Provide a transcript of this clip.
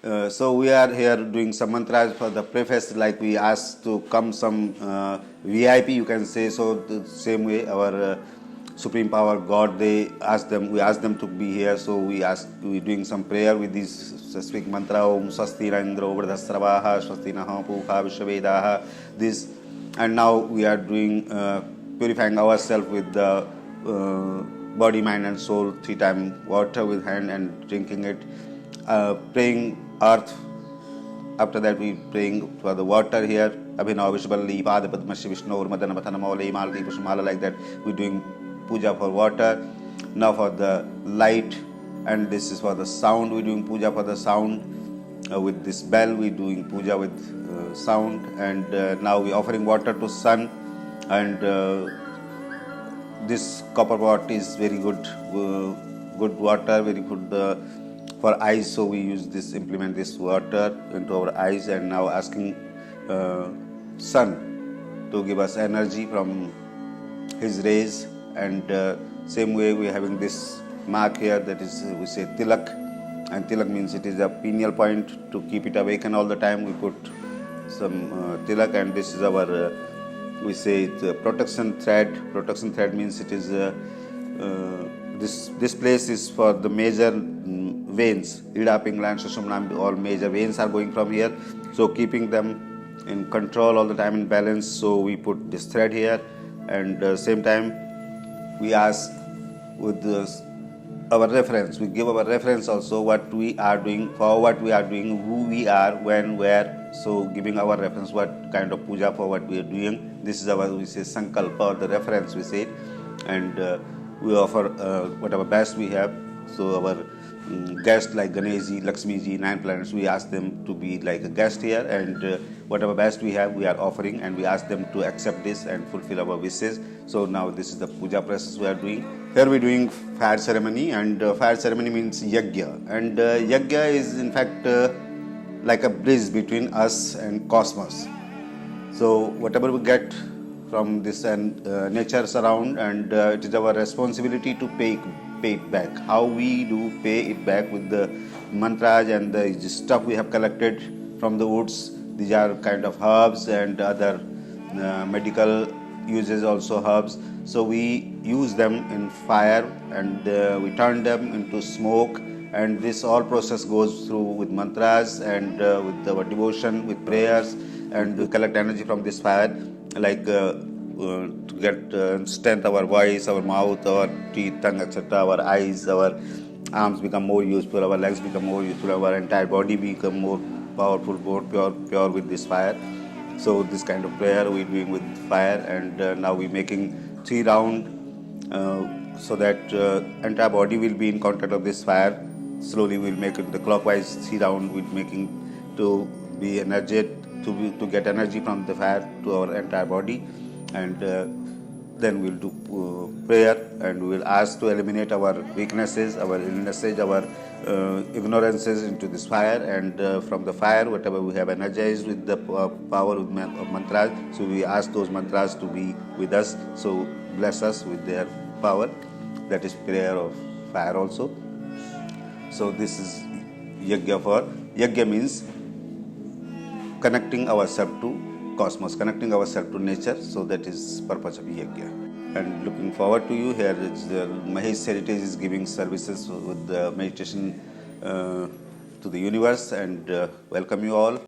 So we are here doing some mantras for the preface, like we asked to come some VIP, you can say. So the same way our supreme power God, we asked them to be here. So we doing some prayer with this specific mantra: Om Swasti Indro Vrdhasravaha Swasti Naha Pukha Vishwavedaha. This, and now we are doing purifying ourselves with the body, mind, and soul, 3 times water with hand and drinking it. Praying earth. After that, we praying for the water here. Abhinav Vishballi, Pada Padmashi Vishnu, Madana Mathanamala, Malti Pushmala, like that. We're doing puja for water. Now for the light, and this is for the sound. We're doing puja for the sound. With this bell, we're doing puja with sound. And now we're offering water to sun. And this copper pot is very good, good water, very good for eyes. So we implement this water into our eyes, and now asking sun to give us energy from his rays. And same way we are having this mark here, that is, we say tilak, and tilak means it is a pineal point to keep it awakened all the time. We put some tilak, and this is our we say it's a protection thread. Protection thread means it is this place is for the major veins, Ida, Pingla, and Sushumna. All major veins are going from here, so keeping them in control all the time, in balance. So we put this thread here, and same time we ask with our reference. We give our reference also, what we are doing, for what we are doing, who we are, when, where. So giving our reference, what kind of puja for what we are doing. This is our, we say, sankalpa, or the reference we say, and we offer whatever best we have. So our guests like Ganeshji, Lakshmiji, 9 planets, we ask them to be like a guest here, and whatever best we have, we are offering, and we ask them to accept this and fulfill our wishes. So now this is the puja process we are doing. Here we are doing fire ceremony, and fire ceremony means yajna, and yajna is in fact like a bridge between us and cosmos. So whatever we get from this and nature surround, and it is our responsibility to pay it back. How we do pay it back? With the mantras and the stuff we have collected from the woods. These are kind of herbs and other medical uses, also herbs. So we use them in fire, and we turn them into smoke, and this all process goes through with mantras and with our devotion, with prayers, and we collect energy from this fire, like to get strength, our voice, our mouth, our teeth, tongue, etc., our eyes, our arms become more useful, our legs become more useful, our entire body become more powerful, more pure with this fire. So this kind of prayer we're doing with fire, and now we're making 3 rounds so that entire body will be in contact of this fire. Slowly we'll make it the clockwise 3 rounds, we're making to be energetic, to get energy from the fire to our entire body. And then we'll do prayer, and we will ask to eliminate our weaknesses, our illnesses, our ignorances into this fire, and from the fire, whatever we have energized with the power of mantras, so we ask those mantras to be with us, so bless us with their power. That is prayer of fire also. So this is yajna. For yajna means connecting ourselves to cosmos, connecting ourselves to nature. So that is purpose of yajna. And looking forward to you. Here is Mahesh Heritage is giving services with the meditation to the universe, and welcome you all.